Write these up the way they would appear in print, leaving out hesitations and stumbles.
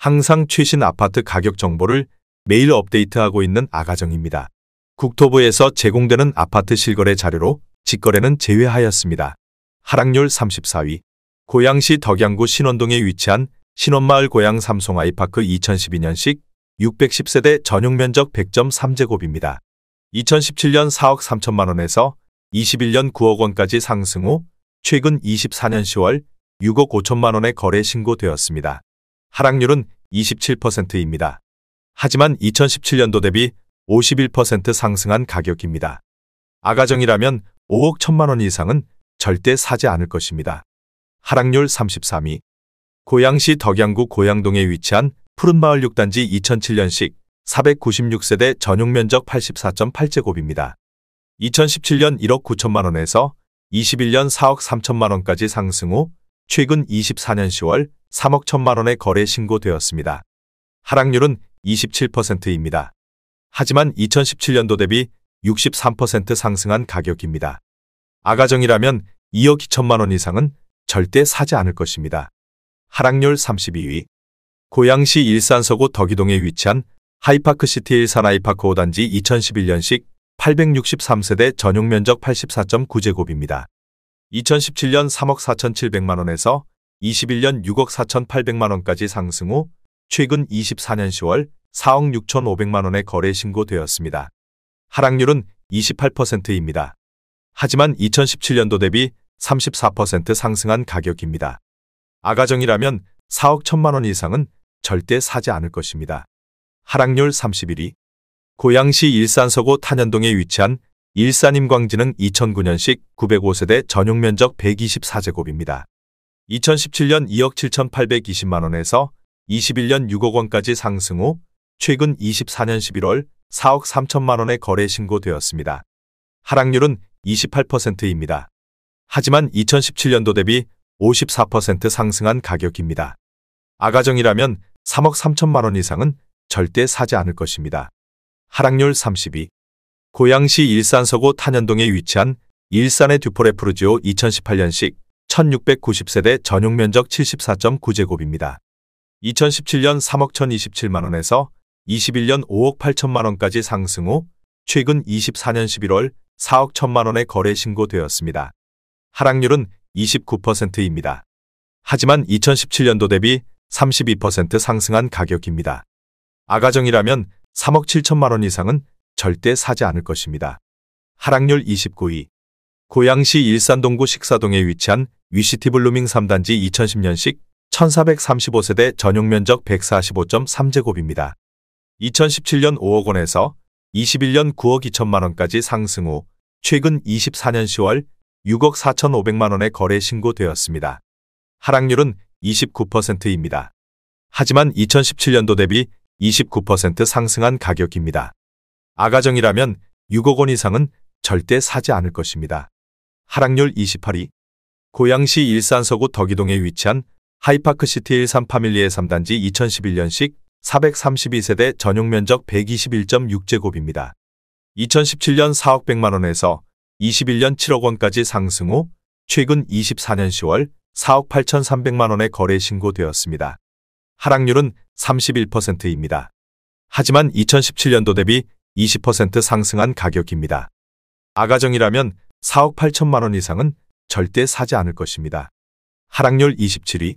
항상 최신 아파트 가격 정보를 매일 업데이트하고 있는 아가정입니다. 국토부에서 제공되는 아파트 실거래 자료로 직거래는 제외하였습니다. 하락률 34위. 고양시 덕양구 신원동에 위치한 신원마을 고양 삼성 아이파크 2012년식 610세대 전용 면적 100.3제곱입니다. 2017년 4억 3천만 원에서 21년 9억 원까지 상승 후 최근 24년 10월 6억 5천만 원에 거래 신고되었습니다. 하락률은 27%입니다. 하지만 2017년도 대비 51% 상승한 가격입니다. 아가정이라면 5억 1천만 원 이상은 절대 사지 않을 것입니다. 하락률 33위. 고양시 덕양구 고양동에 위치한 푸른마을 6단지 2007년식 496세대 전용 면적 84.8제곱입니다. 2017년 1억 9천만 원에서 21년 4억 3천만 원까지 상승 후 최근 24년 10월 3억 1천만 원에 거래 신고되었습니다. 하락률은 27%입니다. 하지만 2017년도 대비 63% 상승한 가격입니다. 아가정이라면 2억 2천만 원 이상은 절대 사지 않을 것입니다. 하락률 32위. 고양시 일산서구 덕이동에 위치한 하이파크시티 일산 아이파크 5단지 2011년식 863세대 전용 면적 84.9제곱입니다. 2017년 3억 4,700만 원에서 21년 6억 4,800만 원까지 상승 후 최근 24년 10월 4억 6,500만 원에 거래 신고되었습니다. 하락률은 28%입니다. 하지만 2017년도 대비 34% 상승한 가격입니다. 아가정이라면 4억 1천만 원 이상은 절대 사지 않을 것입니다. 하락률 31위. 고양시 일산서구 탄현동에 위치한 일산임광지능 2009년식 905세대 전용 면적 124제곱입니다. 2017년 2억 7,820만 원에서 21년 6억 원까지 상승 후 최근 24년 11월 4억 3천만 원에 거래 신고되었습니다. 하락률은 28%입니다. 하지만 2017년도 대비 54% 상승한 가격입니다. 아가정이라면 3억 3천만 원 이상은 절대 사지 않을 것입니다. 하락률 32. 고양시 일산서구 탄현동에 위치한 일산의 듀포레프르지오 2018년식 1690세대 전용 면적 74.9제곱입니다. 2017년 3억 1,027만 원에서 21년 5억 8천만 원까지 상승 후 최근 24년 11월 4억 1천만 원에 거래 신고되었습니다. 하락률은 29%입니다. 하지만 2017년도 대비 32% 상승한 가격입니다. 아가정이라면 3억 7천만 원 이상은 절대 사지 않을 것입니다. 하락률 29위. 고양시 일산동구 식사동에 위치한 위시티 블루밍 3단지 2010년식 1435세대 전용 면적 145.3제곱입니다. 2017년 5억 원에서 21년 9억 2천만 원까지 상승 후 최근 24년 10월 6억 4,500만 원에 거래 신고되었습니다. 하락률은 29%입니다. 하지만 2017년도 대비 29% 상승한 가격입니다. 아가정이라면 6억 원 이상은 절대 사지 않을 것입니다. 하락률 28위. 고양시 일산서구 덕이동에 위치한 하이파크시티 일산 파밀리의 3단지 2011년식 432세대 전용 면적 121.6제곱입니다. 2017년 4억 100만 원에서 21년 7억 원까지 상승 후 최근 24년 10월 4억 8,300만 원에 거래 신고되었습니다. 하락률은 31%입니다. 하지만 2017년도 대비 20% 상승한 가격입니다. 아가정이라면 4억 8천만 원 이상은 절대 사지 않을 것입니다. 하락률 27위.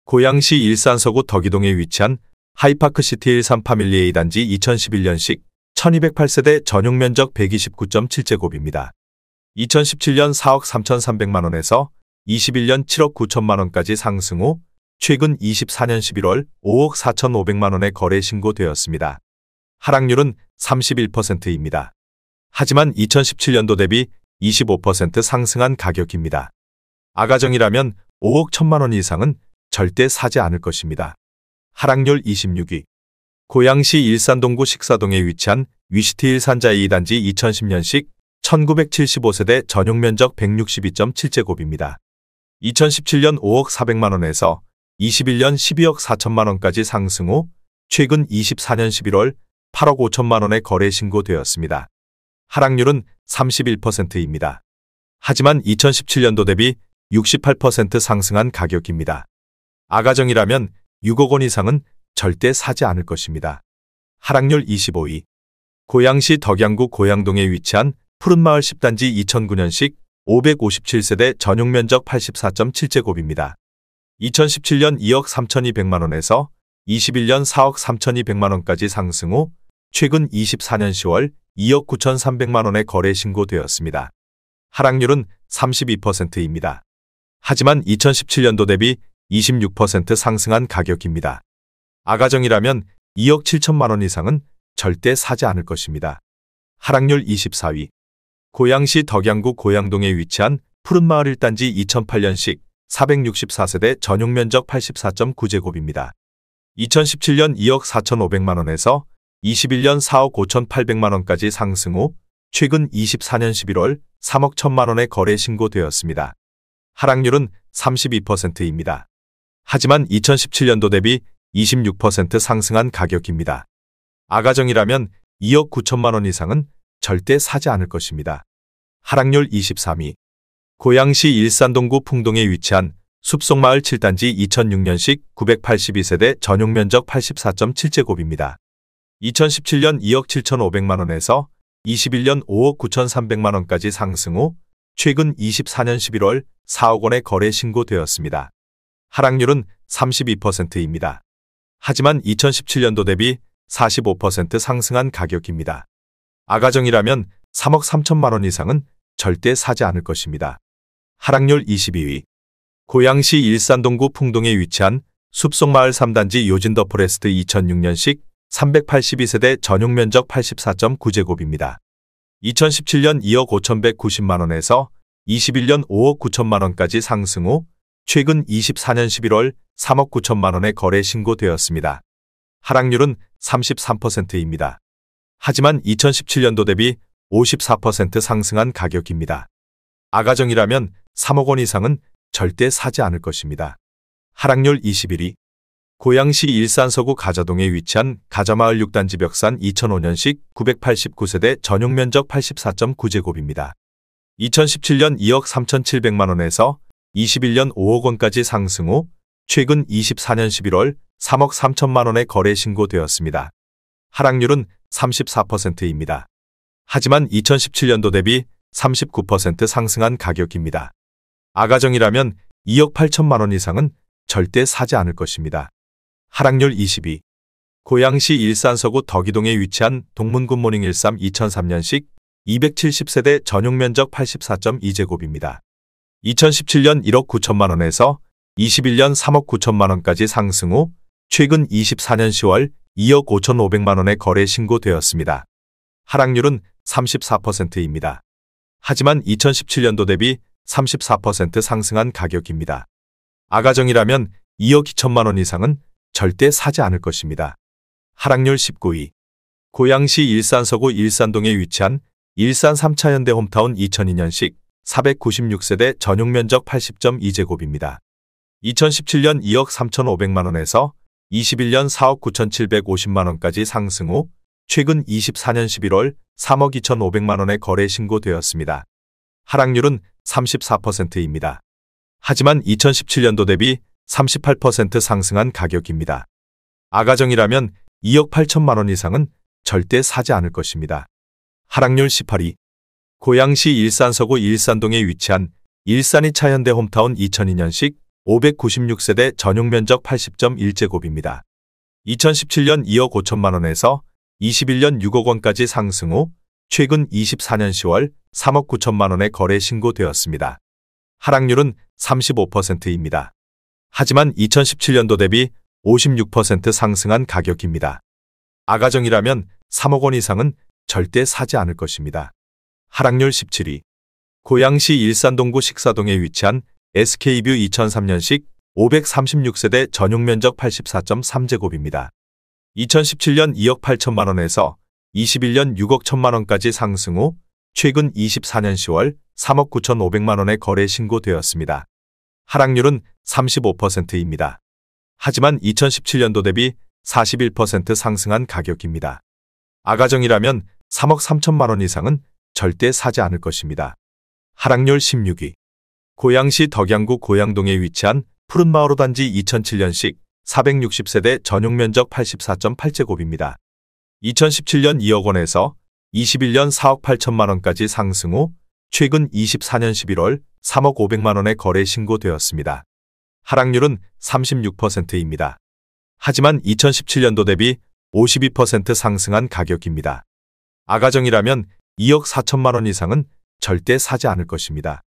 고양시 일산서구 덕이동에 위치한 하이파크시티 일산 파밀리 A단지 2011년식 1208세대 전용 면적 129.7제곱입니다. 2017년 4억 3,300만 원에서 21년 7억 9천만 원까지 상승 후 최근 24년 11월 5억 4,500만 원에 거래 신고되었습니다. 하락률은 31%입니다. 하지만 2017년도 대비 25% 상승한 가격입니다. 아가정이라면 5억 1천만 원 이상은 절대 사지 않을 것입니다. 하락률 26위. 고양시 일산동구 식사동에 위치한 위시티 일산자 2단지 2010년식 1975세대 전용 면적 162.7제곱입니다. 2017년 5억 400만 원에서 21년 12억 4천만 원까지 상승 후 최근 24년 11월 8억 5천만 원에 거래 신고되었습니다. 하락률은 31%입니다. 하지만 2017년도 대비 68% 상승한 가격입니다. 아가정이라면 6억 원 이상은 절대 사지 않을 것입니다. 하락률 25위. 고양시 덕양구 고양동에 위치한 푸른마을 10단지 2009년식 557세대 전용면적 84.7제곱입니다. 2017년 2억 3,200만원에서 21년 4억 3,200만원까지 상승 후 최근 24년 10월 2억 9,300만원에 거래 신고되었습니다. 하락률은 32%입니다. 하지만 2017년도 대비 26% 상승한 가격입니다. 아가정이라면 2억 7천만원 이상은 절대 사지 않을 것입니다. 하락률 24위. 고양시 덕양구 고양동에 위치한 푸른마을 1단지 2008년식 464세대 전용면적 84.9제곱입니다. 2017년 2억 4,500만원에서 21년 4억 5,800만원까지 상승 후 최근 24년 11월 3억 1천만원에 거래 신고되었습니다. 하락률은 32%입니다. 하지만 2017년도 대비 26% 상승한 가격입니다. 아가정이라면 2억 9천만원 이상은 절대 사지 않을 것입니다. 하락률 23위. 고양시 일산동구 풍동에 위치한 숲속마을 7단지 2006년식 982세대 전용면적 84.7제곱입니다. 2017년 2억 7,500만원에서 21년 5억 9,300만원까지 상승 후 최근 24년 11월 4억 원에 거래 신고되었습니다. 하락률은 32%입니다. 하지만 2017년도 대비 45% 상승한 가격입니다. 아가정이라면 3억 3천만원 이상은 절대 사지 않을 것입니다. 하락률 22위. 고양시 일산동구 풍동에 위치한 숲속마을 3단지 요진더포레스트 2006년식 382세대 전용면적 84.9제곱입니다. 2017년 2억 5,190만원에서 21년 5억 9천만원까지 상승 후 최근 24년 11월 3억 9천만원에 거래 신고되었습니다. 하락률은 33%입니다. 하지만 2017년도 대비 54% 상승한 가격입니다. 아가정이라면 3억 원 이상은 절대 사지 않을 것입니다. 하락률 21위. 고양시 일산서구 가자동에 위치한 가자마을 6단지 벽산 2005년식 989세대 전용면적 84.9제곱입니다. 2017년 2억 3,700만원에서 21년 5억 원까지 상승 후 최근 24년 11월 3억 3천만원에 거래 신고되었습니다. 하락률은 34%입니다. 하지만 2017년도 대비 39% 상승한 가격입니다. 아가정이라면 2억 8천만원 이상은 절대 사지 않을 것입니다. 하락률 22. 고양시 일산서구 덕이동에 위치한 동문굿모닝 13 2003년식 270세대 전용면적 84.2제곱입니다. 2017년 1억 9천만원에서 21년 3억 9천만원까지 상승 후 최근 24년 10월 2억 5,500만원에 거래 신고되었습니다. 하락률은 34%입니다. 하지만 2017년도 대비 34% 상승한 가격입니다. 아가정이라면 2억 2천만원 이상은 절대 사지 않을 것입니다. 하락률 19위. 고양시 일산서구 일산동에 위치한 일산 3차 현대 홈타운 2002년식 496세대 전용면적 80.2제곱입니다. 2017년 2억 3,500만원에서 21년 4억 9,750만원까지 상승 후 최근 24년 11월 3억 2,500만원에 거래 신고되었습니다. 하락률은 34%입니다. 하지만 2017년도 대비 38% 상승한 가격입니다. 아가정이라면 2억 8천만원 이상은 절대 사지 않을 것입니다. 하락률 18위. 고양시 일산서구 일산동에 위치한 일산이 차현대 홈타운 2002년식 596세대 전용면적 80.1제곱입니다. 2017년 2억 5천만원에서 21년 6억 원까지 상승 후 최근 24년 10월 3억 9천만원에 거래 신고되었습니다. 하락률은 35%입니다. 하지만 2017년도 대비 56% 상승한 가격입니다. 아가정이라면 3억 원 이상은 절대 사지 않을 것입니다. 하락률 17위. 고양시 일산동구 식사동에 위치한 SK뷰 2003년식 536세대 전용면적 84.3제곱입니다. 2017년 2억 8천만원에서 21년 6억 1천만원까지 상승 후 최근 24년 10월 3억 9,500만원에 거래 신고되었습니다. 하락률은 35%입니다. 하지만 2017년도 대비 41% 상승한 가격입니다. 아가정이라면 3억 3천만원 이상은 절대 사지 않을 것입니다. 하락률 16위. 고양시 덕양구 고양동에 위치한 푸른마을 5단지 2007년식 460세대 전용면적 84.8제곱입니다. 2017년 2억 원에서 21년 4억 8천만 원까지 상승 후 최근 24년 11월 3억 500만 원에 거래 신고되었습니다. 하락률은 36%입니다. 하지만 2017년도 대비 52% 상승한 가격입니다. 아가정이라면 2억 4천만 원 이상은 절대 사지 않을 것입니다.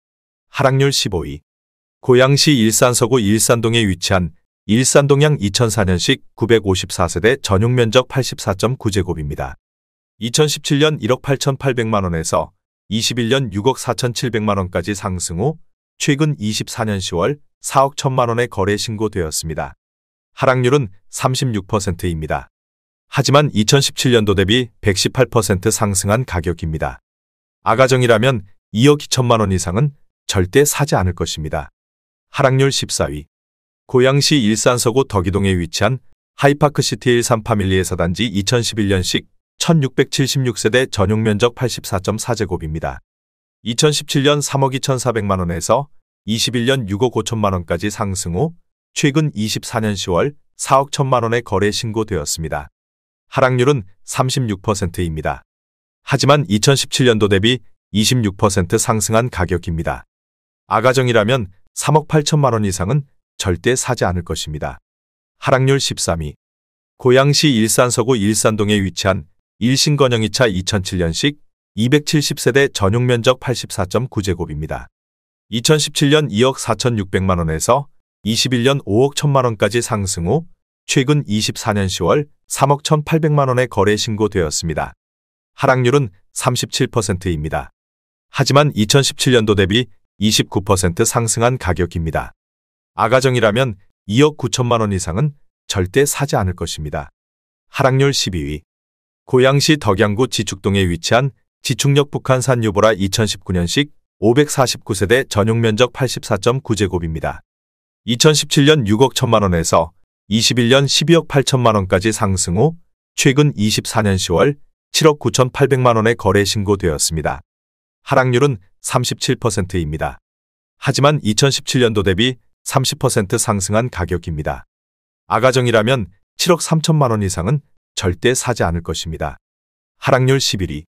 하락률 15위. 고양시 일산서구 일산동에 위치한 일산동양 2004년식 954세대 전용면적 84.9제곱입니다. 2017년 1억 8,800만 원에서 21년 6억 4,700만 원까지 상승 후 최근 24년 10월 4억 1천만 원에 거래 신고되었습니다. 하락률은 36%입니다. 하지만 2017년도 대비 118% 상승한 가격입니다. 아가정이라면 2억 2천만 원 이상은 절대 사지 않을 것입니다. 하락률 14위. 고양시 일산서구 덕이동에 위치한 하이파크시티 일산 파밀리에서 단지 2011년식 1676세대 전용면적 84.4제곱입니다. 2017년 3억 2,400만 원에서 21년 6억 5천만 원까지 상승 후 최근 24년 10월 4억 1천만 원에 거래 신고되었습니다. 하락률은 36%입니다. 하지만 2017년도 대비 26% 상승한 가격입니다. 아가정이라면 3억 8천만 원 이상은 절대 사지 않을 것입니다. 하락률 13위. 고양시 일산서구 일산동에 위치한 일신건영 2차 2007년식 270세대 전용면적 84.9제곱입니다. 2017년 2억 4,600만 원에서 21년 5억 1천만 원까지 상승 후 최근 24년 10월 3억 1,800만 원에 거래 신고되었습니다. 하락률은 37%입니다. 하지만 2017년도 대비 29% 상승한 가격입니다. 아가정이라면 2억 9천만 원 이상은 절대 사지 않을 것입니다. 하락률 12위. 고양시 덕양구 지축동에 위치한 지축역 북한산 유보라 2019년식 549세대 전용면적 84.9제곱입니다. 2017년 6억 1천만 원에서 21년 12억 8천만 원까지 상승 후 최근 24년 10월 7억 9,800만 원에 거래 신고되었습니다. 하락률은 37%입니다. 하지만 2017년도 대비 30% 상승한 가격입니다. 아가정이라면 7억 3천만 원 이상은 절대 사지 않을 것입니다. 하락률 11위.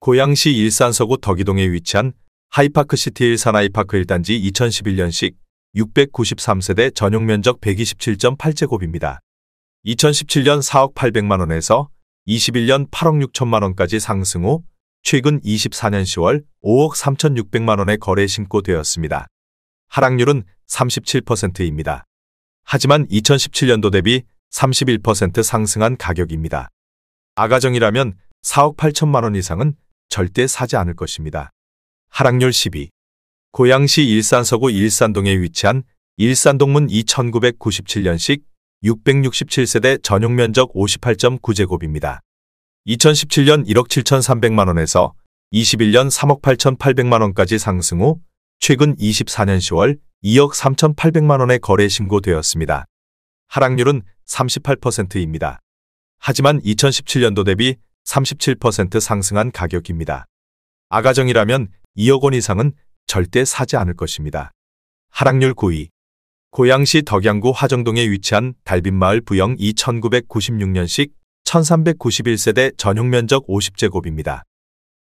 고양시 일산서구 덕이동에 위치한 하이파크시티 일산 하이파크 1단지 2011년식 693세대 전용면적 127.8제곱입니다. 2017년 4억 800만 원에서 21년 8억 6천만 원까지 상승 후 최근 24년 10월 5억 3,600만 원에 거래 신고되었습니다. 하락률은 37%입니다. 하지만 2017년도 대비 31% 상승한 가격입니다. 아가정이라면 4억 8천만 원 이상은 절대 사지 않을 것입니다. 하락률 10위. 고양시 일산서구 일산동에 위치한 일산동문 2997년식 667세대 전용면적 58.9제곱입니다. 2017년 1억 7,300만 원에서 21년 3억 8,800만 원까지 상승 후 최근 24년 10월 2억 3,800만 원에 거래 신고되었습니다. 하락률은 38%입니다. 하지만 2017년도 대비 37% 상승한 가격입니다. 아가정이라면 2억 원 이상은 절대 사지 않을 것입니다. 하락률 9위. 고양시 덕양구 화정동에 위치한 달빛마을 부영 2996년식 1391세대 전용면적 50제곱입니다.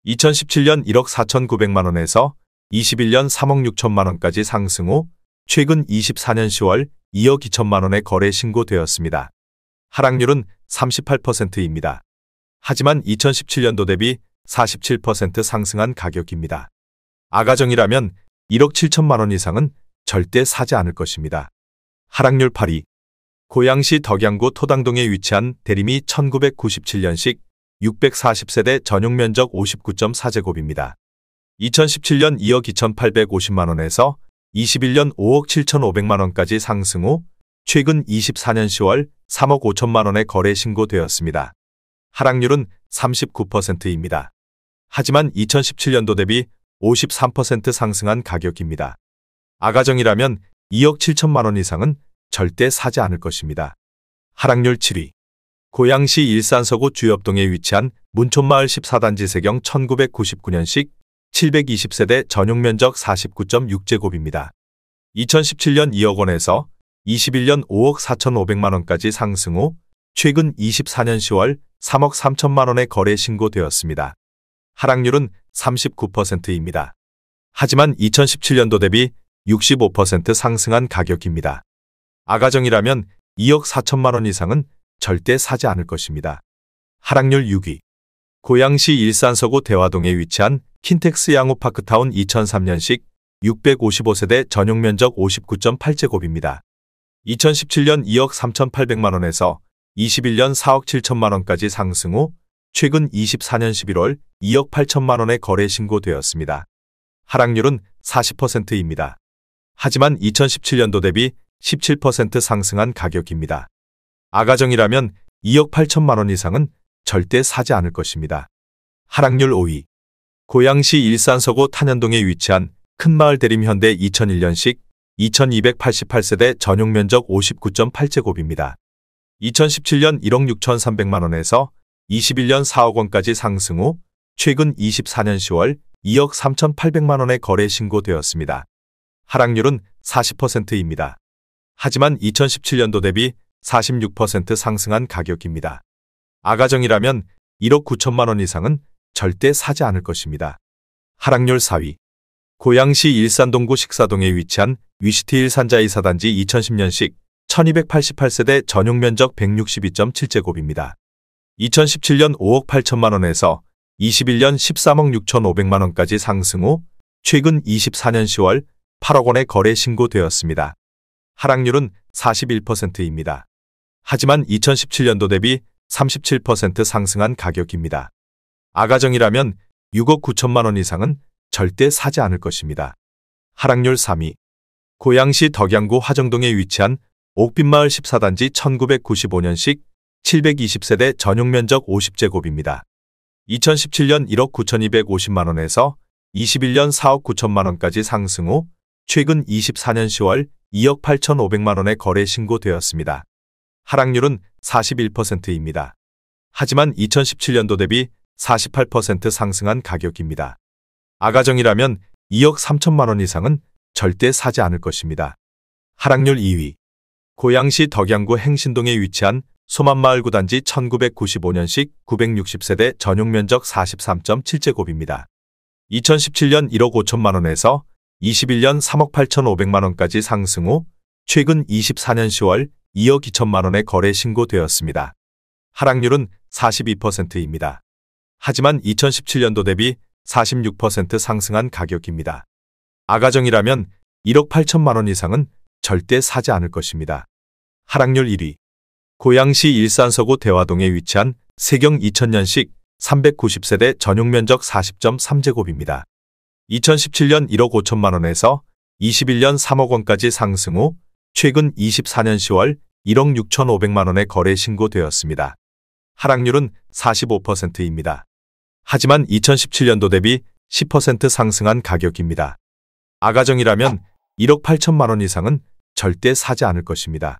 2017년 1억 4,900만 원에서 21년 3억 6천만 원까지 상승 후 최근 24년 10월 2억 2천만 원에 거래 신고되었습니다. 하락률은 38%입니다. 하지만 2017년도 대비 47% 상승한 가격입니다. 아가정이라면 1억 7천만 원 이상은 절대 사지 않을 것입니다. 하락률 8위. 고양시 덕양구 토당동에 위치한 대림이 1997년식 640세대 전용면적 59.4제곱입니다. 2017년 2억 2,850만 원에서 21년 5억 7,500만 원까지 상승 후 최근 24년 10월 3억 5천만 원에 거래 신고되었습니다. 하락률은 39%입니다. 하지만 2017년도 대비 53% 상승한 가격입니다. 아가정이라면 2억 7천만 원 이상은 절대 사지 않을 것입니다. 하락률 7위. 고양시 일산서구 주엽동에 위치한 문촌마을 14단지 세경 1999년식 720세대 전용면적 49.6제곱입니다. 2017년 2억 원에서 21년 5억 4,500만 원까지 상승 후 최근 24년 10월 3억 3천만 원의 거래 신고되었습니다. 하락률은 39%입니다. 하지만 2017년도 대비 65% 상승한 가격입니다. 아가정이라면 2억 4천만 원 이상은 절대 사지 않을 것입니다. 하락률 6위. 고양시 일산서구 대화동에 위치한 킨텍스 양호파크타운 2003년식 655세대 전용 면적 59.8제곱입니다. 2017년 2억 3,800만 원에서 21년 4억 7천만 원까지 상승 후 최근 24년 11월 2억 8천만 원의 거래 신고되었습니다. 하락률은 40%입니다. 하지만 2017년도 대비 17% 상승한 가격입니다. 아가정이라면 2억 8천만 원 이상은 절대 사지 않을 것입니다. 하락률 5위. 고양시 일산서구 탄현동에 위치한 큰마을 대림현대 2001년식 2288세대 전용 면적 59.8제곱입니다. 2017년 1억 6,300만 원에서 21년 4억 원까지 상승 후 최근 24년 10월 2억 3,800만 원의 거래 신고되었습니다. 하락률은 40%입니다. 하지만 2017년도 대비 46% 상승한 가격입니다. 아가정이라면 1억 9천만 원 이상은 절대 사지 않을 것입니다. 하락률 4위. 고양시 일산동구 식사동에 위치한 위시티 일산자이사단지 2010년식 1288세대 전용 면적 162.7제곱입니다. 2017년 5억 8천만 원에서 21년 13억 6,500만 원까지 상승 후 최근 24년 10월 8억 원의 거래 신고되었습니다. 하락률은 41%입니다. 하지만 2017년도 대비 37% 상승한 가격입니다. 아가정이라면 6억 9천만 원 이상은 절대 사지 않을 것입니다. 하락률 3위. 고양시 덕양구 화정동에 위치한 옥빛마을 14단지 1995년식 720세대 전용 면적 50제곱입니다. 2017년 1억 9,250만 원에서 21년 4억 9천만 원까지 상승 후 최근 24년 10월 2억 8,500만 원의 거래 신고되었습니다. 하락률은 41%입니다. 하지만 2017년도 대비 48% 상승한 가격입니다. 아가정이라면 2억 3천만 원 이상은 절대 사지 않을 것입니다. 하락률 2위. 고양시 덕양구 행신동에 위치한 소만마을 9단지 1995년식 960세대 전용 면적 43.7제곱입니다. 2017년 1억 5천만 원에서 21년 3억 8,500만 원까지 상승 후 최근 24년 10월 2억 2천만 원의 거래 신고되었습니다. 하락률은 42%입니다. 하지만 2017년도 대비 46% 상승한 가격입니다. 아가정이라면 1억 8천만 원 이상은 절대 사지 않을 것입니다. 하락률 1위. 고양시 일산서구 대화동에 위치한 세경 2000년식 390세대 전용 면적 40.3제곱입니다. 2017년 1억 5천만 원에서 21년 3억 원까지 상승 후 최근 24년 10월 1억 6,500만 원의 거래 신고되었습니다. 하락률은 45%입니다. 하지만 2017년도 대비 10% 상승한 가격입니다. 아가정이라면 1억 8천만 원 이상은 절대 사지 않을 것입니다.